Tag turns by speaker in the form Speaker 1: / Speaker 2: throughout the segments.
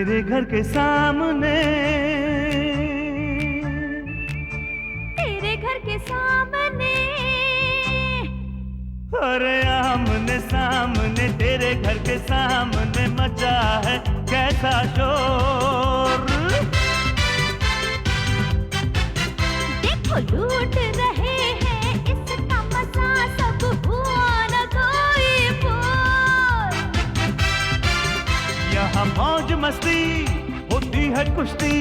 Speaker 1: तेरे घर के सामने,
Speaker 2: तेरे घर के सामने,
Speaker 1: अरे आमने सामने तेरे घर के सामने मचा है कैसा शोर।
Speaker 2: देखो लूट रहे हैं इसका मजा सब, हुआ न कोई बोल।
Speaker 1: यहाँ मौज मस्ती होती है कुश्ती,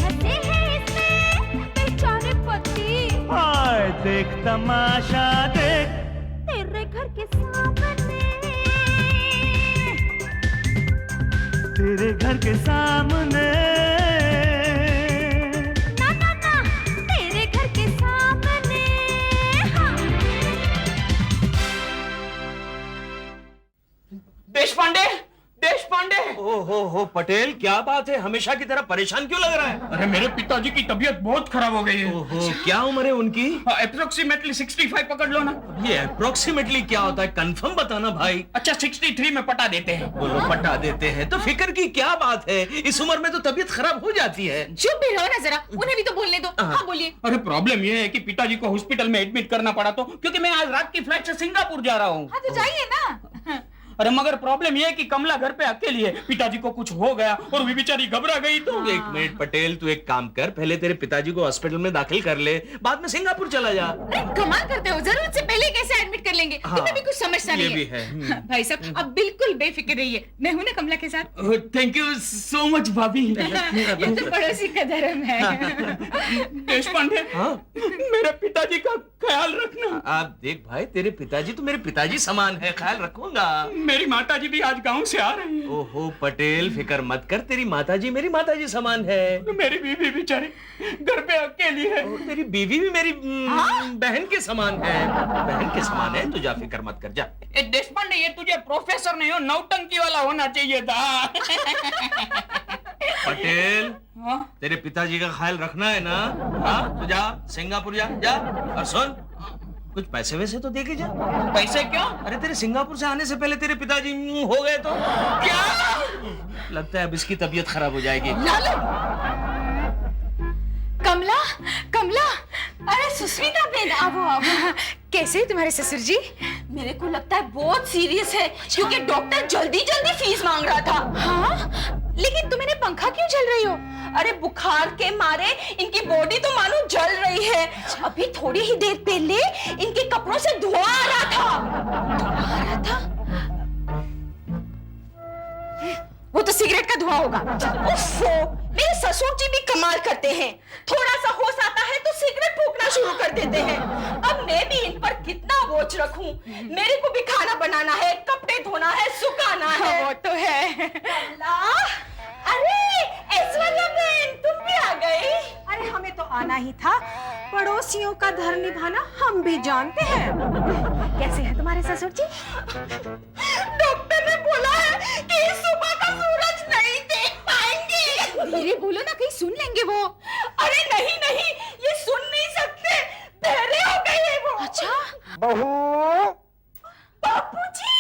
Speaker 2: हंसे हैं इसमें बेचारे पति।
Speaker 1: हाय देख तमाशा देख
Speaker 2: तेरे घर के सामने,
Speaker 1: तेरे घर के सामने,
Speaker 2: ना ना ना तेरे घर के सामने। हाँ।
Speaker 3: देशपांडे, देशपांडे।
Speaker 4: हो पटेल, क्या बात है? हमेशा की तरह परेशान क्यों लग रहा है?
Speaker 3: अरे मेरे पिताजी की तबीयत बहुत खराब हो गई है।
Speaker 4: ओहो, क्या उम्र है उनकी?
Speaker 3: अप्रोक्सीमेटली 65 पकड़ लो ना।
Speaker 4: ये अप्रोक्सीमेटली क्या होता है? कंफर्म बताना भाई।
Speaker 3: अच्छा 63 में पटा देते हैं।
Speaker 4: बोलो पटा देते हैं तो फिक्र की क्या बात है? इस उम्र में तो तबीयत खराब हो जाती है।
Speaker 5: चुप भी रहो ना जरा, उन्हें भी तो बोलने दो। हाँ बोलिए।
Speaker 3: अरे प्रॉब्लम ये है कि पिताजी को हॉस्पिटल में एडमिट करना पड़ा, तो क्योंकि मैं आज रात की फ्लाइट से सिंगापुर जा रहा हूँ।
Speaker 5: हाँ तो जाइए ना।
Speaker 3: अरे मगर प्रॉब्लम ये है कि कमला घर पे अकेली है, पिताजी को कुछ हो गया और वो बेचारी घबरा गई। तो
Speaker 4: एक मिनट पटेल, तू एक काम कर, पहले तेरे पिताजी को हॉस्पिटल में दाखिल कर ले, बाद में सिंगापुर चला जा।
Speaker 5: अरे कमाल करते हो, जरूरत से पहले कैसे एडमिट कर लेंगे?
Speaker 4: हाँ,
Speaker 5: तुम्हें भी कुछ समझता
Speaker 4: ये
Speaker 5: नहीं
Speaker 4: भी
Speaker 5: है।
Speaker 4: है।
Speaker 5: हाँ, भाई साहब अब बिल्कुल बेफिक्र रहिए, मैं हूं ना कमला के साथ।
Speaker 3: थैंक यू सो मच भाभी।
Speaker 5: ये तो पड़ोसी का धर्म है।
Speaker 3: देशपांडे,
Speaker 4: हाँ?
Speaker 3: मेरे पिताजी का ख्याल रखना।
Speaker 4: आप देख भाई, तेरे पिताजी तो मेरे पिताजी समान है, ख्याल रखूंगा।
Speaker 3: मेरी माताजी भी आज गांव से आ रही है।
Speaker 4: ओहो पटेल, फिक्र मत कर, तेरी माताजी मेरी माताजी समान है।
Speaker 3: मेरी बीवी बेचारी घर पे अकेली है।
Speaker 4: और तेरी बीवी भी मेरी बहन के समान है। बहन के समान है, तू जा, फिक्र मत कर, जा।
Speaker 3: ए देशपांडे, ये तुझे प्रोफेसर नहीं हो, नौटंकी वाला होना चाहिए था।
Speaker 4: पटेल,
Speaker 3: हाँ?
Speaker 4: तेरे पिताजी का ख्याल रखना है ना? हाँ तो जा, सिंगापुर जा, जा। और सुन, कुछ पैसे वैसे तो दे के जा।
Speaker 3: पैसे क्यों?
Speaker 4: अरे तेरे सिंगापुर से आने से पहले तेरे पिताजी हो गए तो
Speaker 3: क्या?
Speaker 4: लगता है अब इसकी तबीयत खराब हो जाएगी।
Speaker 5: लालू, कमला, कमला, अरे सुस्मिता बेन, आओ आओ। कैसे है तुम्हारे ससुर जी?
Speaker 6: मेरे को लगता है बहुत सीरियस है, क्योंकि डॉक्टर जल्दी जल्दी फीस मांग रहा था।
Speaker 5: हाँ? लेकिन तुम इन्हें पंखा क्यों झल रही हो?
Speaker 6: अरे बुखार के मारे इनकी बॉडी तो मानो जल रही है। अभी थोड़ी ही देर पहले इनके कपड़ों से धुआं आ रहा था।
Speaker 5: धुआं आ रहा था? वो तो सिगरेट का धुआं होगा।
Speaker 6: उफ़्फ़ो, मेरे ससुर जी भी कमाल करते हैं, थोड़ा सा होश आता है तो सिगरेट फूंकना शुरू कर देते हैं। अब मैं भी इन पर कितना बोझ रखूं? मेरे को भी खाना बनाना है, कपड़े धोना है, सुखाना है।
Speaker 5: वो तो है।
Speaker 6: अल्लाह, अरे ऐश्वर्या बहन, तुम भी आ गई।
Speaker 7: अरे हमें तो आना ही था, पड़ोसियों का धर्म निभाना हम भी जानते हैं। कैसे है तुम्हारे ससुर जी?
Speaker 6: डॉक्टर ने बोला है कि इस सुबह का सूरज नहीं देख पाएंगे।
Speaker 5: धीरे बोलो ना, कहीं सुन लेंगे वो।
Speaker 6: अरे नहीं नहीं, ये सुन नहीं सकते, बहरे हो गए हैं वो।
Speaker 5: अच्छा?
Speaker 8: बहू,
Speaker 6: बापूजी।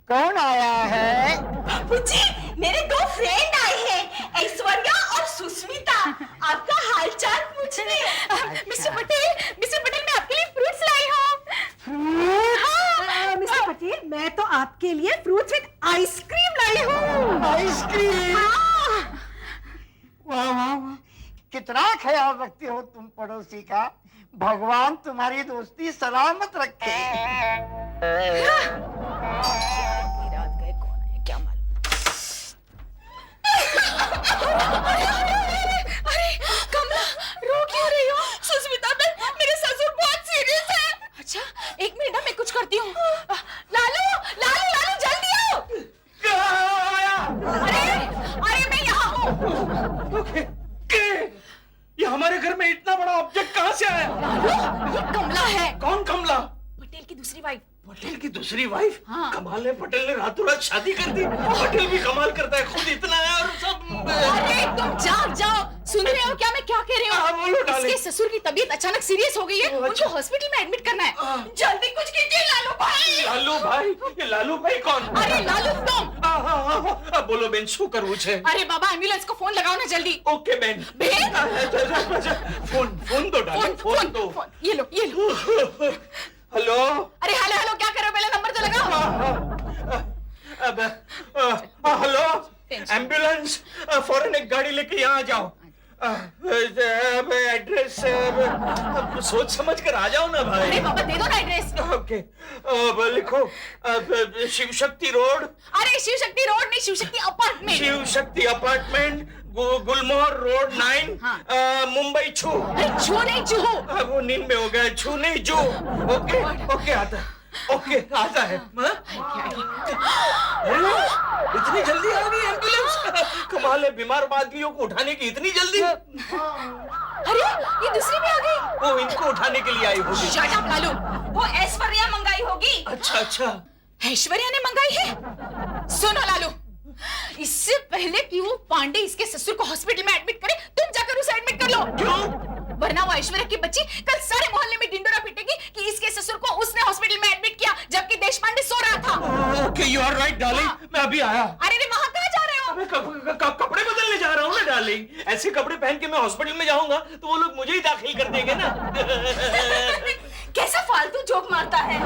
Speaker 8: कौन आया है?
Speaker 6: बापूजी, मेरे दो फ्रेंड आए हैं, ऐश्वर्या और सुस्मिता, आपका हालचाल पूछने।
Speaker 5: मिस्टर पटेल, मैं आपके लिए फ्रूट्स लाई हूँ।
Speaker 7: मिस्टर पटेल, मैं तो आपके लिए फ्रूट्स विद आइसक्रीम लाई हूँ।
Speaker 8: आइसक्रीम? वाह वाह वाह, कितना ख्याल रखते हो तुम पड़ोसी का। भगवान तुम्हारी दोस्ती सलामत रखे।
Speaker 5: रात गए कौन है क्या मालूम। अरे कमला, रो क्यों रही हो?
Speaker 6: सुस्मिता बहन, मेरे ससुर बहुत सीरियस है।
Speaker 5: अच्छा एक मिनट ना, मैं कुछ करती हूँ। लालू, लालू, लालू जल्दी आओ। अरे मैं यहाँ हूँ।
Speaker 4: ये हमारे घर में इतना बड़ा ऑब्जेक्ट कहाँ से आया?
Speaker 5: लालू, ये कमला है,
Speaker 4: कौन कमला?
Speaker 5: पटेल की दूसरी वाइफ।
Speaker 4: पटेल की दूसरी वाइफ?
Speaker 5: हाँ।
Speaker 4: कमाल है, पटेल ने रातों रात शादी कर दी। पटेल भी कमाल करता है, खुद इतना है और सब।
Speaker 5: अरे तुम जाओ जाओ, सुन रहे हो क्या मैं क्या कह रही
Speaker 4: बोलो
Speaker 5: हूँ?
Speaker 4: डार्लिंग।
Speaker 5: इसके ससुर की तबीयत अचानक सीरियस हो गई है, उनको हॉस्पिटल में एडमिट करना है।
Speaker 6: जल्दी कुछ कीजिए लालू भाई।
Speaker 4: लालू भाई? ये लालू भाई कौन?
Speaker 5: अरे लालू तुम?
Speaker 4: बोलो बेन, શું કરવું છે?
Speaker 5: अरे बाबा एम्बुलेंस को फोन लगाओ ना जल्दी।
Speaker 4: Okay Ben.
Speaker 5: बेन?
Speaker 4: फोन दो डार्लिंग, फोन दो।
Speaker 5: ये लो।
Speaker 4: हेलो।
Speaker 5: अरे हेलो हेलो क्या कर रहे हो, पहले नंबर तो लगाओ।
Speaker 4: हेलो, एम्बुलेंस फौरन एक गाड़ी लेके यहाँ आ जाओ। एड्रेस सोच समझ कर आ जाओ ना भाई।
Speaker 5: अरे बाबा दे दो ना एड्रेस।
Speaker 4: ओके, लिखो शिव शक्ति रोड।
Speaker 5: अरे शिव शक्ति रोड नहीं, शिव शक्ति अपार्टमेंट।
Speaker 4: शिव शक्ति अपार्टमेंट, गुलमोहर रोड 9, मुंबई छू।
Speaker 5: अरे छू नहीं जू।
Speaker 4: वो नींद में हो गया, छू नहीं जू। ओके आता है, ओके आता है। इतनी जल्दी आ गई एम्बुलेंस? कमाल है, बीमार आदमियों को उठाने की इतनी जल्दी।
Speaker 5: अरे ये दूसरी भी आ गई।
Speaker 4: वो इनको उठाने के लिए आई होगी।
Speaker 5: Shut up Lalu.
Speaker 6: वो ऐश्वर्या मंगाई होगी।
Speaker 4: अच्छा,
Speaker 5: ऐश्वर्या ने मंगाई है? सुनो लालू, इससे पहले कि वो पांडे इसके ससुर को हॉस्पिटल में एडमिट करे, तुम जाकर उसे एडमिट कर लो।
Speaker 4: क्यों?
Speaker 5: वरना वो ऐश्वर्या की बच्ची कल सारे मोहल्ले में ढिंडोरा पीटेगी कि इसके ससुर को उसने हॉस्पिटल में एडमिट किया जबकि देश पांडे सो रहा था।
Speaker 4: Okay, you are right darling, मैं अभी आया।
Speaker 5: अरे रे वहां कहाँ जा रहे हो?
Speaker 4: मैं कपड़े बदलने जा रहा हूँ ना डार्लिंग। ऐसे कपड़े पहन के मैं हॉस्पिटल में जाऊंगा तो वो लोग मुझे ही दाखिल कर देंगे ना।
Speaker 6: कैसा फालतू जोक मारता है।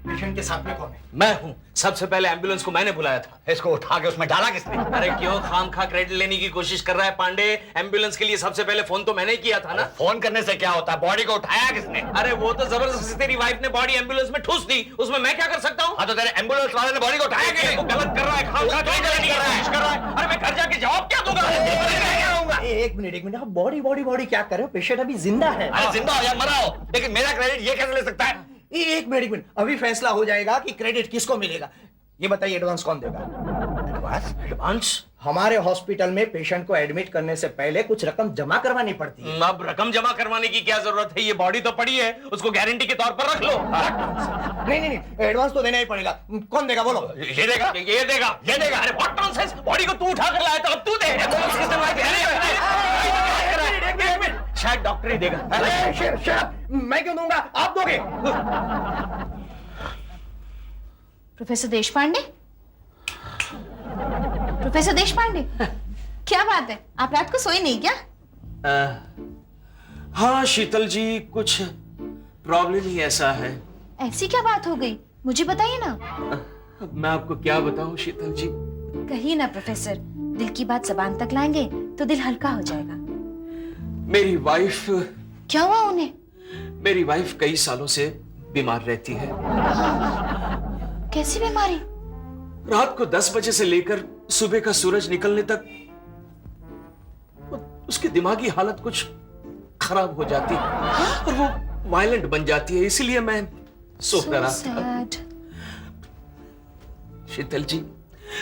Speaker 8: पेशेंट के साथ में कौन है?
Speaker 4: मैं हूँ। सबसे पहले एम्बुलेंस को मैंने बुलाया था।
Speaker 8: इसको उठा के उसमें डाला किसने?
Speaker 4: अरे क्यों खामखा क्रेडिट लेने की कोशिश कर रहा है पांडे? एम्बुलेंस के लिए सबसे पहले फोन तो मैंने ही किया था ना।
Speaker 8: फोन करने से क्या होता है? बॉडी को उठाया किसने?
Speaker 4: अरे वो तो जबरदस्ती तेरी वाइफ ने बॉडी एम्बुलेंस में ठूस दी, उसमें मैं क्या कर सकता हूँ?
Speaker 8: हाँ तो तेरे एम्बुलेंस वाले ने बॉडी को उठाया क्यों?
Speaker 4: वो गलत कर रहा है, खामखा कोशिश कर रहा है। अरे मैं घर जाके जवाब क्या दूंगा?
Speaker 9: एक मिनट आप बॉडी क्या कर रहे हो? पेशेंट अभी जिंदा है।
Speaker 8: अरे जिंदा हो या मरा हो, लेकिन मेरा क्रेडिट ये कैसे ले सकता है?
Speaker 9: एक मिनट अभी फैसला हो जाएगा कि क्रेडिट किसको मिलेगा। ये बताइए एडवांस कौन देगा?
Speaker 4: एडवांस?
Speaker 9: हमारे हॉस्पिटल में पेशेंट को एडमिट करने से पहले कुछ रकम जमा करवानी पड़ती है।
Speaker 4: अब रकम जमा करवाने की क्या जरूरत है? ये बॉडी तो पड़ी है, उसको गारंटी के तौर पर रख लो।
Speaker 9: नहीं एडवांस तो देना ही पड़ेगा। कौन देगा बोलो?
Speaker 4: ये देगा, ये देगा, ये देगा। अरे व्हाट नॉनसेंस, बॉडी को तू उठा कर लाया तो अब तू दे। शायद डॉक्टर ही देगा।
Speaker 9: मैं क्यों दूंगा? आप दोगे।
Speaker 5: प्रोफेसर देशपांडे? प्रोफेसर देशपांडे, क्या बात है, आप रात को सोए नहीं क्या?
Speaker 4: हाँ शीतल जी, कुछ प्रॉब्लम ही ऐसा है।
Speaker 5: ऐसी क्या बात हो गई, मुझे बताइए ना।
Speaker 4: मैं आपको क्या बताऊं शीतल जी?
Speaker 5: कहिए ना प्रोफेसर, दिल की बात जबान तक लाएंगे तो दिल हल्का हो जाएगा।
Speaker 4: मेरी वाइफ।
Speaker 5: क्या हुआ उन्हें?
Speaker 4: मेरी वाइफ कई सालों से बीमार रहती है।
Speaker 5: कैसी बीमारी?
Speaker 4: रात को 10 बजे से लेकर सुबह का सूरज निकलने तक उसकी दिमागी हालत कुछ खराब हो जाती है और वो वायलेंट बन जाती है, इसीलिए मैं सोच रहा था। शीतल जी,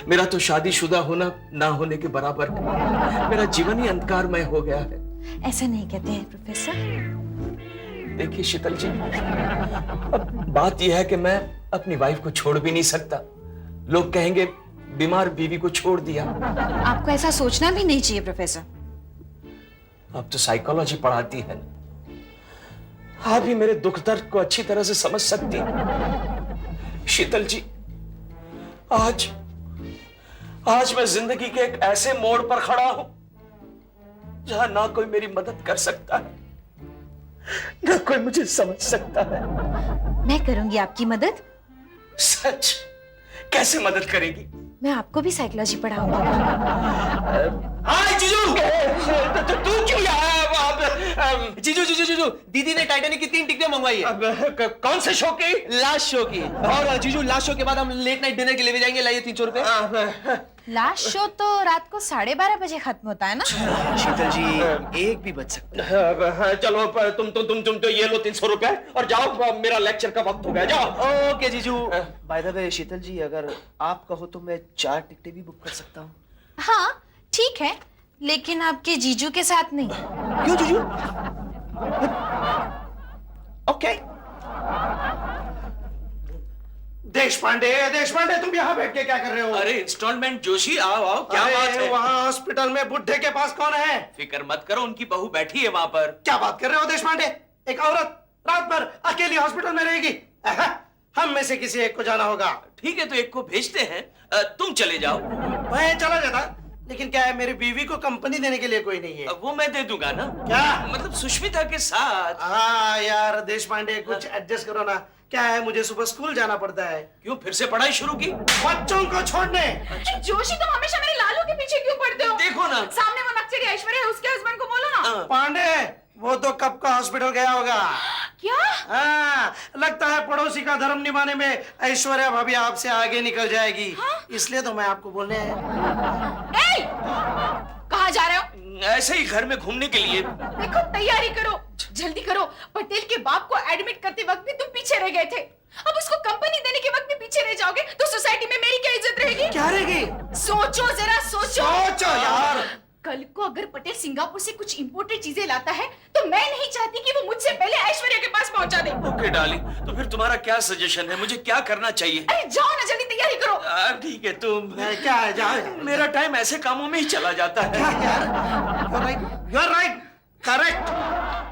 Speaker 4: मेरा तो शादीशुदा होना ना होने के बराबर है। मेरा जीवन ही अंधकारमय हो गया है।
Speaker 5: ऐसा नहीं कहते हैं प्रोफेसर।
Speaker 4: देखिए शीतल जी, अब बात यह है कि मैं अपनी वाइफ को छोड़ भी नहीं सकता। लोग कहेंगे बीमार बीवी को छोड़ दिया।
Speaker 5: आपको ऐसा सोचना भी नहीं चाहिए प्रोफेसर।
Speaker 4: आप तो साइकोलॉजी पढ़ाती हैं, आप ही मेरे दुख दर्द को अच्छी तरह से समझ सकती हैं। शीतल जी, आज मैं जिंदगी के एक ऐसे मोड़ पर खड़ा हूं जहां ना कोई मेरी मदद कर सकता है, ना कोई मुझे समझ सकता है।
Speaker 5: मैं करूंगी आपकी मदद।
Speaker 4: सच? कैसे मदद करेगी?
Speaker 5: मैं आपको भी साइकोलॉजी पढ़ाऊंगी।
Speaker 4: हाय जीजू, तू क्यों यहाँ?
Speaker 10: जीजू दीदी ने टाइटैनिक की 3 टिकटें मंगवाई है।
Speaker 4: कौन से शो की?
Speaker 10: लास्ट शो की। और जीजू लास्ट शो के बाद हम लेट नाइट डिनर के लिए भी जाएंगे। लाइए 300 रुपए।
Speaker 5: लास्ट शो तो रात को 12:30 बजे खत्म होता है ना?
Speaker 10: शीतल जी, 1 भी बच सकता है।
Speaker 4: चलो तुम तो ये लो 300 रुपए और जाओ, मेरा लेक्चर का वक्त हो गया, जाओ।
Speaker 10: ओके जीजू। बाय द वे शीतल जी, अगर आप कहो तो मैं 4 टिकटें भी बुक कर सकता हूँ।
Speaker 5: हाँ ठीक है, लेकिन आपके जीजू के साथ नहीं।
Speaker 10: क्यों जीजू? ओके।
Speaker 9: देश पांडे तुम यहाँ बैठ के क्या कर रहे हो?
Speaker 4: अरे इंस्टॉलमेंट जोशी, आओ आओ, क्या बात है?
Speaker 9: वहाँ हॉस्पिटल में बुड्ढे के पास कौन है?
Speaker 4: फिक्र मत करो, उनकी बहू बैठी है वहां पर।
Speaker 9: क्या बात कर रहे हो देश पांडे? एक औरत रात भर अकेली हॉस्पिटल में रहेगी? हम में से किसी एक को जाना होगा।
Speaker 4: ठीक है, तो एक को भेजते हैं, तुम चले जाओ।
Speaker 9: मैं चला जाता, लेकिन क्या है, मेरी बीवी को कंपनी देने के लिए कोई नहीं है।
Speaker 4: वो मैं दे दूंगा ना।
Speaker 9: क्या
Speaker 4: मतलब सुष्मिता के साथ?
Speaker 9: हाँ यार देश पांडे, कुछ एडजस्ट करो ना। क्या है, मुझे सुबह स्कूल जाना पड़ता है।
Speaker 4: क्यों, फिर से पढ़ाई शुरू की?
Speaker 9: बच्चों को छोड़ने।
Speaker 5: जोशी, तुम हमेशा मेरे लालू के पीछे क्यों पड़ते हो?
Speaker 4: देखो ना,
Speaker 5: सामने वो नक्शे की ऐश्वर्या है, उसके हस्बैंड को बोलो ना।
Speaker 9: पांडे वो तो कब का हॉस्पिटल गया होगा।
Speaker 5: क्या?
Speaker 9: हाँ, लगता है पड़ोसी का धर्म निभाने में ऐश्वर्या भाभी आपसे आगे निकल जाएगी। इसलिए तो मैं आपको बोलने
Speaker 5: कहाँ जा रहे हो?
Speaker 4: ऐसे ही घर में घूमने के लिए।
Speaker 5: देखो, तैयारी करो, जल्दी करो। पटेल के बाप को एडमिट करते वक्त भी तुम पीछे रह गए थे, अब उसको कंपनी देने के वक्त भी पीछे रह जाओगे तो सोसाइटी में मेरी क्या इज्जत रहेगी?
Speaker 9: क्या रहेगी?
Speaker 5: सोचो जरा,
Speaker 9: सोचो यार।
Speaker 5: कल को अगर पटेल सिंगापुर से कुछ इंपोर्टेड चीजें लाता है तो मैं नहीं चाहती कि वो मुझसे पहले ऐश्वर्या के पास पहुंचा दे।
Speaker 4: ओके डार्लिंग, तो फिर तुम्हारा क्या सजेशन है? मुझे क्या करना चाहिए?
Speaker 5: अरे जाओ ना, जल्दी तैयारी करो।
Speaker 4: ठीक है, तुम
Speaker 9: क्या है, जाओ।
Speaker 4: मेरा टाइम ऐसे कामों में ही चला जाता है।
Speaker 9: You are right, correct.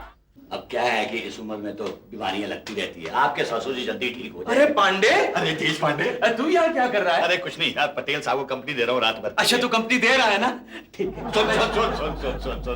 Speaker 11: अब क्या है कि इस उम्र में तो बीमारियां लगती रहती है। आपके ससुर जी जल्दी ठीक हो जाए।
Speaker 4: अरे पांडे,
Speaker 11: अरे देश पांडे,
Speaker 4: तू यहाँ क्या कर रहा है?
Speaker 11: अरे कुछ नहीं यार, पटेल साहब को कंपनी दे रहा हूँ रात भर।
Speaker 4: अच्छा, तू कंपनी दे रहा है ना?
Speaker 11: ठीक है। सुन,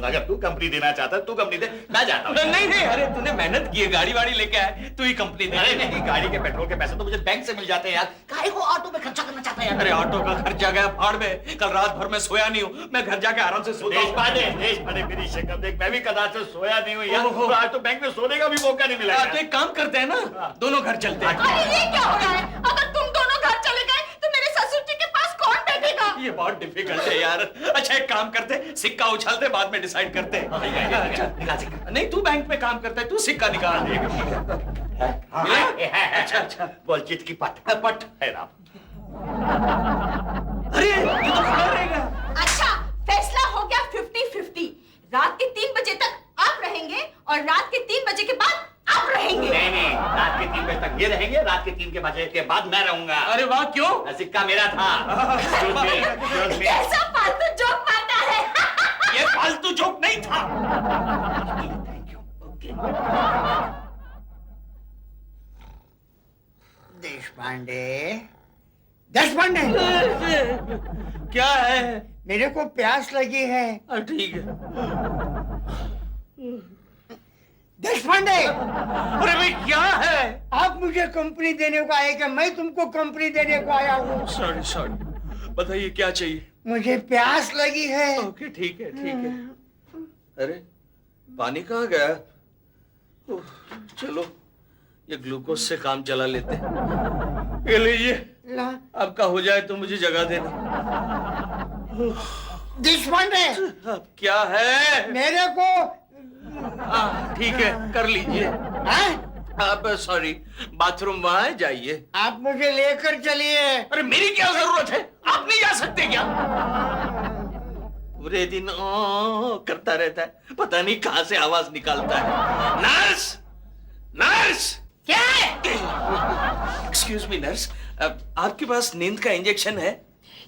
Speaker 11: अगर तू कंपनी देना चाहता है तू कंपनी दे, मैं जाता हूँ।
Speaker 4: नहीं नहीं, अरे तूने मेहनत की है, गाड़ी वाड़ी लेके आए, तू ही कंपनी दे।
Speaker 11: अरे नहीं, गाड़ी के पेट्रोल के पैसे तो मुझे बैंक से मिल जाते हैं यार। काहे को ऑटो में खर्चा करना चाहता है यार?
Speaker 4: अरे ऑटो का खर्चा गया फाड़ में, कल रात भर में सोया नहीं हूँ, मैं घर जाके आराम से सोता हूँ।
Speaker 11: देश पांडे मेरी शक्ल देख, मैं भी कदाच से सोया नहीं हूँ यार। आज तो बैंक में सोने का भी मौका नहीं मिला।
Speaker 4: तो एक काम करते हैं ना, दोनों घर चलते हैं।
Speaker 5: अरे ये क्या हो रहा है? अगर तुम दोनों घर चले गए तो मेरे ससुर जी के पास कौन बैठेगा?
Speaker 4: ये बहुत डिफिकल्ट है यार। अच्छा एक काम करते, सिक्का उछालते, बाद में डिसाइड करते हैं। नहीं, तू बैंक में काम करता है, तू सिक्का निकाल।
Speaker 11: अच्छा, बोल चित की पट है ना।
Speaker 4: अरे ये तो खड़ा रहेगा।
Speaker 5: अच्छा, फैसला हो गया 50-50। रात के 3 बजे तक आप रहेंगे और रात के 3 बजे के बाद आप रहेंगे।
Speaker 11: नहीं, रात के 3 बजे तक ये रहेंगे, रात के 3 बजे के बाद मैं रहूंगा।
Speaker 4: अरे वाह, क्यों?
Speaker 11: सिक्का मेरा था।
Speaker 5: कैसा फालतू जोक मारता है?
Speaker 4: ये फालतू जोक नहीं था।
Speaker 8: देश पांडे,
Speaker 4: क्या है?
Speaker 8: मेरे को प्यास लगी है।
Speaker 4: ठीक है।
Speaker 8: देश पांडे,
Speaker 4: अरे भाई क्या है?
Speaker 8: आप मुझे कंपनी देने को आए क्या? मैं तुमको कंपनी देने को आया हूँ।
Speaker 4: सॉरी, बताइए क्या चाहिए?
Speaker 8: मुझे प्यास लगी है।
Speaker 4: ओके, ठीक है। अरे पानी कहाँ गया? चलो ये ग्लूकोज से काम चला लेते हैं। ये लीजिए, आपका हो जाए तो मुझे जगा देना।
Speaker 8: देश पांडे,
Speaker 4: अब क्या है?
Speaker 8: मेरे को
Speaker 4: ठीक है, कर लीजिए। आप सॉरी, बाथरूम वहां जाइए।
Speaker 8: आप मुझे लेकर चलिए।
Speaker 4: अरे मेरी क्या जरूरत है? आप नहीं जा सकते क्या? पूरे दिन करता रहता है, पता नहीं कहां से आवाज निकालता है। नर्स!
Speaker 5: क्या है?
Speaker 4: एक्सक्यूज मी नर्स, आपके पास नींद का इंजेक्शन है?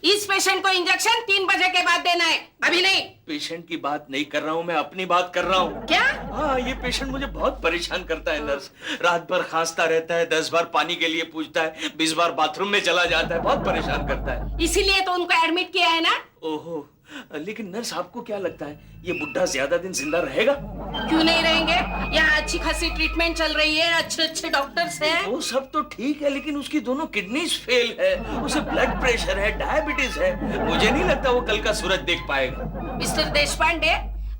Speaker 6: इस पेशेंट को इंजेक्शन 3 बजे के बाद देना है, अभी नहीं।
Speaker 4: पेशेंट की बात नहीं कर रहा हूँ, मैं अपनी बात कर रहा हूँ।
Speaker 6: क्या?
Speaker 4: हाँ, ये पेशेंट मुझे बहुत परेशान करता है नर्स। रात भर खांसता रहता है, 10 बार पानी के लिए पूछता है, 20 बार बाथरूम में चला जाता है, बहुत परेशान करता है।
Speaker 6: इसीलिए तो उनको एडमिट किया है ना।
Speaker 4: ओहो, लेकिन नर्स आपको क्या लगता है ये बुढ़ा ज्यादा दिन जिंदा रहेगा?
Speaker 6: क्यों नहीं रहेंगे? यहाँ अच्छी खासी ट्रीटमेंट चल रही है, अच्छे डॉक्टर्स हैं।
Speaker 4: वो सब तो ठीक है, लेकिन उसकी दोनों किडनीज फेल है, उसे ब्लड प्रेशर है, डायबिटीज है। मुझे नहीं लगता वो कल का सूरज देख पाएगा।
Speaker 6: मिस्टर देशपांडे,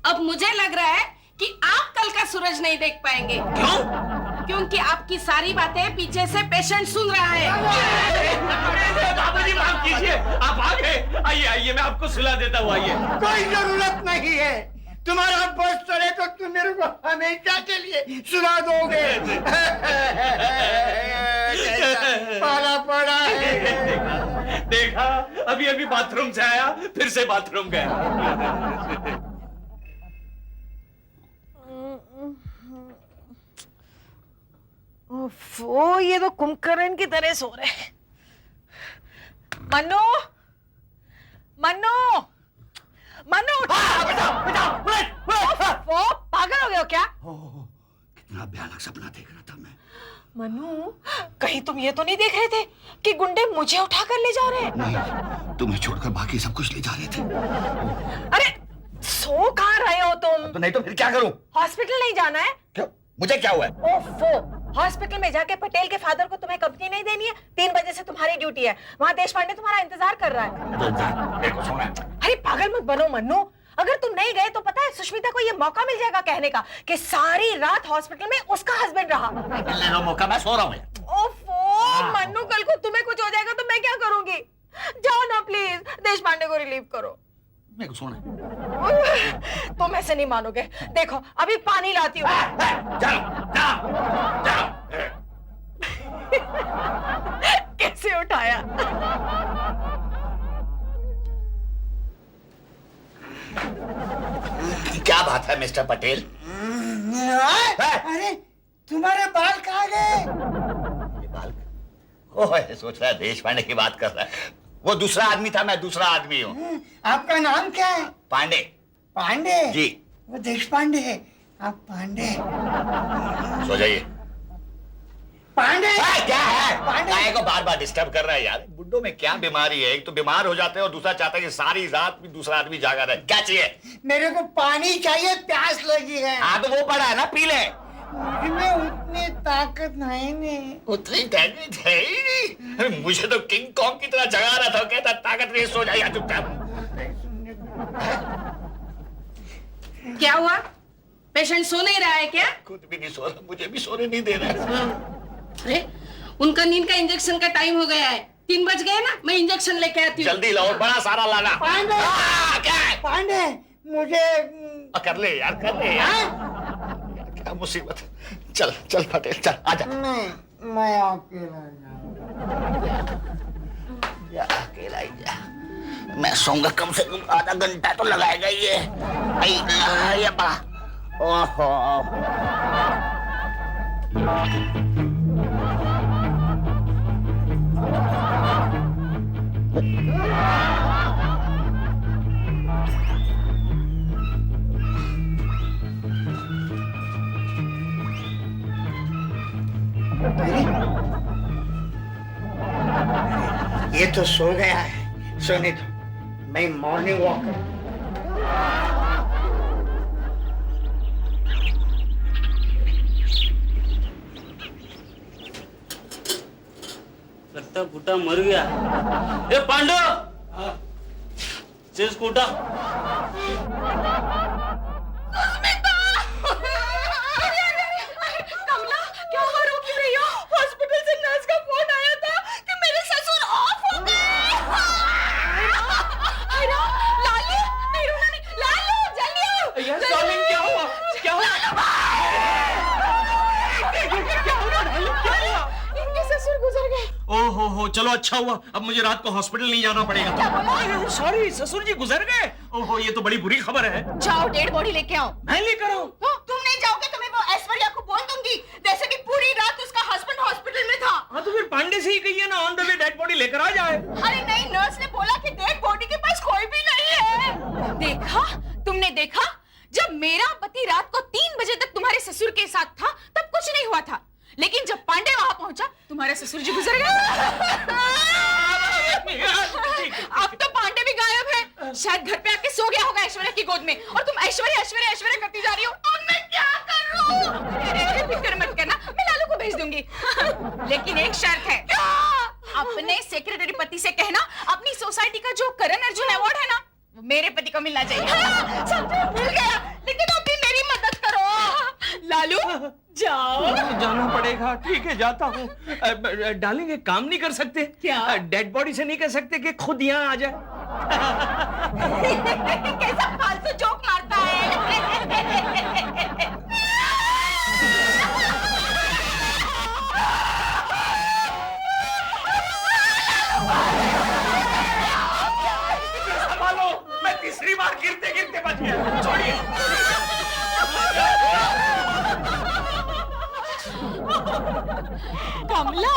Speaker 6: अब मुझे लग रहा है कि आप कल का सूरज नहीं देख पाएंगे।
Speaker 4: क्यों?
Speaker 6: क्योंकि आपकी सारी बातें पीछे से पेशेंट सुन रहा है।
Speaker 4: बाबूजी माफ कीजिए, आप आ गए। आइए, मैं आपको सुला देता हूँ। आइए।
Speaker 8: कोई जरूरत नहीं है, तुम्हारा बस चले तो तुम मेरे को हमेशा के लिए सुना दोगे। पाला पड़ा है।
Speaker 4: देखा, अभी बाथरूम से आया, फिर से बाथरूम गया।
Speaker 7: वो ये तो कुंभकर्ण की तरह सो रहे हैं। मन्नू, मन्नू, मन्नू, वो पागल हो गए हो क्या?
Speaker 11: कितना भयानक सपना देख रहा था मैं।
Speaker 7: मन्नू, कहीं तुम ये तो नहीं देख रहे थे कि गुंडे मुझे उठाकर ले जा रहे हैं?
Speaker 11: नहीं, तुम्हें छोड़कर बाकी सब कुछ ले जा रहे थे।
Speaker 7: अरे सो कहाँ रहे हो तुम?
Speaker 11: तो नहीं तो फिर क्या करूं?
Speaker 7: हॉस्पिटल नहीं जाना है?
Speaker 11: क्यों? मुझे क्या हुआ है?
Speaker 7: ओफो, हॉस्पिटल में जाके पटेल के फादर को तुम्हें कंपनी नहीं देनी है? 3 बजे से तुम्हारी ड्यूटी है, वहाँ देश पांडे तुम्हारा इंतजार कर रहा है।
Speaker 11: देखो सोना,
Speaker 7: अरे पागल मत बनो मन्नू, अगर तुम नहीं गए तो पता है सुष्मिता को ये मौका मिल जाएगा कहने का कि सारी रात हॉस्पिटल में उसका हस्बैंड रहा।
Speaker 11: मिलने दो मौका, मैं सो रहा हूँ।
Speaker 7: ओफो मन्नू, कल को तुम्हें कुछ हो जाएगा तो मैं क्या करूंगी? जाओ ना प्लीज, देश पांडे को रिलीव करो।
Speaker 11: मेरे को सोना।
Speaker 7: तुम ऐसे नहीं मानोगे, देखो अभी पानी लाती हूँ। कैसे उठाया?
Speaker 11: क्या बात है मिस्टर पटेल?
Speaker 8: अरे तुम्हारे बाल कहाँ गए?
Speaker 11: बाल? ओह, सोच रहा है देश पांडे की बात कर रहा है। वो दूसरा आदमी था, मैं दूसरा आदमी हूँ।
Speaker 8: आपका नाम क्या है?
Speaker 11: पांडे।
Speaker 8: पांडे?
Speaker 11: जी।
Speaker 8: वो देश पांडे है, आप पांडे।
Speaker 11: सो जाइए।
Speaker 8: पांडे
Speaker 11: क्या है?
Speaker 8: पांडे
Speaker 11: गाय को बार बार डिस्टर्ब कर रहा है यार। बुड्ढों में क्या बीमारी है? एक तो बीमार हो जाते हैं और दूसरा चाहता है कि सारी रात भी दूसरा आदमी जागा रहे। क्या चाहिए?
Speaker 8: मेरे को पानी चाहिए, प्यास लगी है।
Speaker 11: हाँ तो वो पड़ा है ना, पी ले।
Speaker 8: मुझमें उतनी ताकत नहीं।
Speaker 11: उतनी ताकत है ही नहीं। मुझे तो किंग कॉन्ग की तरह जगा रहा था, कहता ताकत नहीं, सो जाइए चुपचाप।
Speaker 5: क्या हुआ? पेशेंट सो नहीं रहा है क्या?
Speaker 11: खुद भी नहीं सो रहा, मुझे भी सोने नहीं दे रहा।
Speaker 5: अरे उनका नींद का इंजेक्शन का टाइम हो गया है। 3 बज गए ना, मैं इंजेक्शन लेके आती हूँ।
Speaker 11: जल्दी लाओ, बड़ा सारा लाना।
Speaker 8: पांडे
Speaker 11: क्या है?
Speaker 8: पांडे मुझे
Speaker 11: कर ले यार, कर ले यार। क्या मुसीबत है। चल चल पटेल, चल आजा।
Speaker 8: नहीं, मैं अकेला
Speaker 11: जा, अकेला ही जा। मैं सोऊंगा कम से कम आधा घंटा तो लगाएगा ये। ये बड़ा ओहो।
Speaker 8: ये तो सो गया है, सोने दो, मैं मॉर्निंग वॉक करूं।
Speaker 12: लगता फूटा मर गया। ए पांडो, चेस कूटा।
Speaker 5: कमला, क्या हुआ? रो क्यों रही हो? हॉस्पिटल से नर्स का फोन आया था कि मेरे ससुर ऑफ हो गए। लालू, नहीं रोना नहीं। लालू जल्दी आओ।
Speaker 3: यस डार्लिंग, क्या हुआ? क्या हुआ? क्या हुआ?
Speaker 5: इनके ससुर गुजर गए।
Speaker 3: ओहो हो, चलो अच्छा हुआ, अब मुझे रात को हॉस्पिटल नहीं जाना पड़ेगा।
Speaker 5: क्या बोला?
Speaker 3: सॉरी, ससुर जी गुजर गए। ओहो, ये तो बड़ी बुरी खबर है।
Speaker 5: जाओ डेड बॉडी लेके आओ।
Speaker 3: मैं लेकर आऊं?
Speaker 6: तुम नहीं जाओगे तो मैं वो ऐश्वर्या को बोल दूंगी, वैसे भी पूरी रात उसका हस्बैंड हॉस्पिटल में था।
Speaker 3: हाँ तो फिर पांडे से ही कहिए ना, on the way dead body लेकर आ जाए।
Speaker 6: अरे नहीं, नर्स ने बोला कि डेड बॉडी के पास कोई भी नहीं है।
Speaker 5: देखा, तुमने देखा, जब मेरा पति रात को 3 बजे तक तुम्हारे ससुर के साथ था तब कुछ नहीं हुआ था, लेकिन जब पांडे वहां पहुंचा तुम्हारे ससुर जी गुजर गए। अब तो पांडे भी गायब है, शायद घर पे आके सो गया होगा ऐश्वर्या की गोद में, और तुम ऐश्वर्या ऐश्वर्या ऐश्वर्या करती जा रही हो। अब मैं क्या करूं? फिक्र मत करना, मैं लालू को भेज दूंगी। लेकिन एक शर्त है, अपने सेक्रेटरी पति से कहना अपनी सोसाइटी का जो करण अर्जुन अवार्ड है ना, वो मेरे पति को मिलना चाहिए। सब भूल गया, लेकिन अभी मेरी मदद करो। लालू जाओ।
Speaker 3: जाना पड़ेगा, ठीक है जाता हूँ। डार्लिंग एक काम नहीं कर सकते
Speaker 5: क्या?
Speaker 3: डेड बॉडी से नहीं कह सकते कि खुद यहाँ आ जाए?
Speaker 6: कैसा फालतू जोक मारता है।
Speaker 3: संभालो, मैं तीसरी बार गिरते गिरते बच गया। छोड़िए।
Speaker 5: कमला,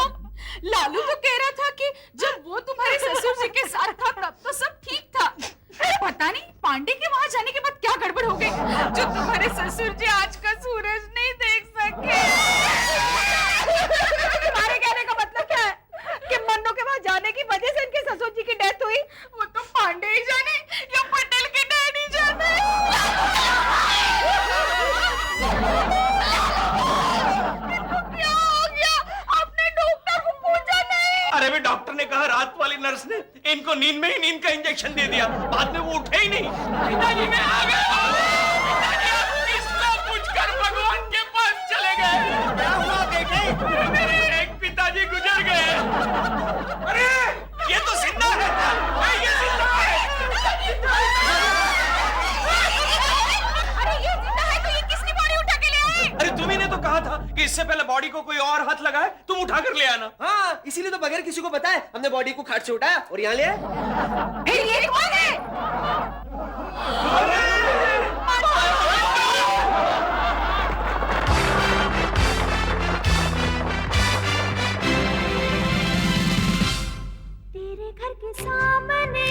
Speaker 5: लालू तो कह रहा था कि जब वो तुम्हारे ससुर जी के साथ था तब तो सब ठीक था। पता नहीं पांडे के वहां जाने के बाद क्या गड़बड़ हो गई जो तुम्हारे ससुर जी आज का सूरज नहीं देख सके।
Speaker 7: तुम्हारे कहने का मतलब क्या है कि मन्नू के वहां जाने की वजह से इनके ससुर जी की डेथ हुई?
Speaker 5: वो तो पांडे ही जाने या पटेल के डैडी जाने। क्या हो गया? आपने डॉक्टर को पूछा नहीं?
Speaker 4: अरे भी डॉक्टर ने कहा, रात वाली नर्स ने इनको नींद में ही नींद का इंजेक्शन दे दिया, बाद में वो उठे ही नहीं।
Speaker 3: पिताजी मैं आ गया। पिताजी इसमें पूछकर भगवान के पास चले गए।
Speaker 10: क्या हुआ बेटे?
Speaker 3: मेरे एक पिताजी गुजर गए।
Speaker 4: अरे ये तो जिंदा है, ये जिंदा है।
Speaker 5: अरे ये जिंदा है तो ये किसने बॉडी उठा के ले आए?
Speaker 4: अरे तुम्ही ने तो कहा था कि इससे पहले बॉडी को कोई और हाथ लगाए तुम उठा कर ले आना।
Speaker 10: हाँ, इसीलिए तो बगैर किसी को बताए हमने बॉडी को खाट से उठाया और यहाँ ले आए।
Speaker 5: फिर ये कौन है?
Speaker 2: तेरे घर के सामने,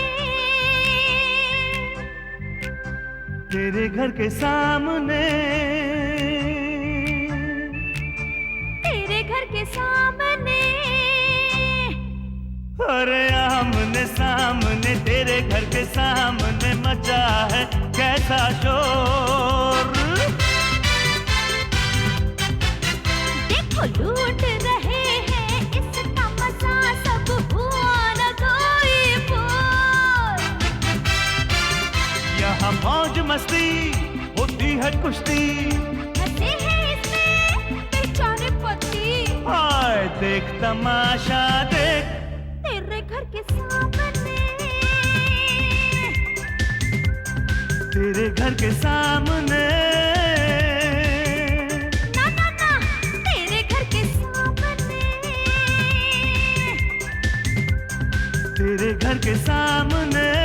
Speaker 1: तेरे घर के सामने,
Speaker 2: तेरे घर के सामने,
Speaker 1: अरे आमने सामने तेरे घर के सामने मचा है कैसा शोर।
Speaker 2: देखो लूट रहे हैं इसका मजा, सब हुआ न कोई बोल।
Speaker 1: यहाँ मौज मस्ती होती है कुश्ती,
Speaker 2: हंसे हैं इसमें बेचारे पति।
Speaker 1: हाय देख तमाशा देख
Speaker 2: तेरे घर के सामने,
Speaker 1: तेरे घर के सामने,
Speaker 2: ना ना ना तेरे घर के सामने,
Speaker 1: तेरे घर के सामने।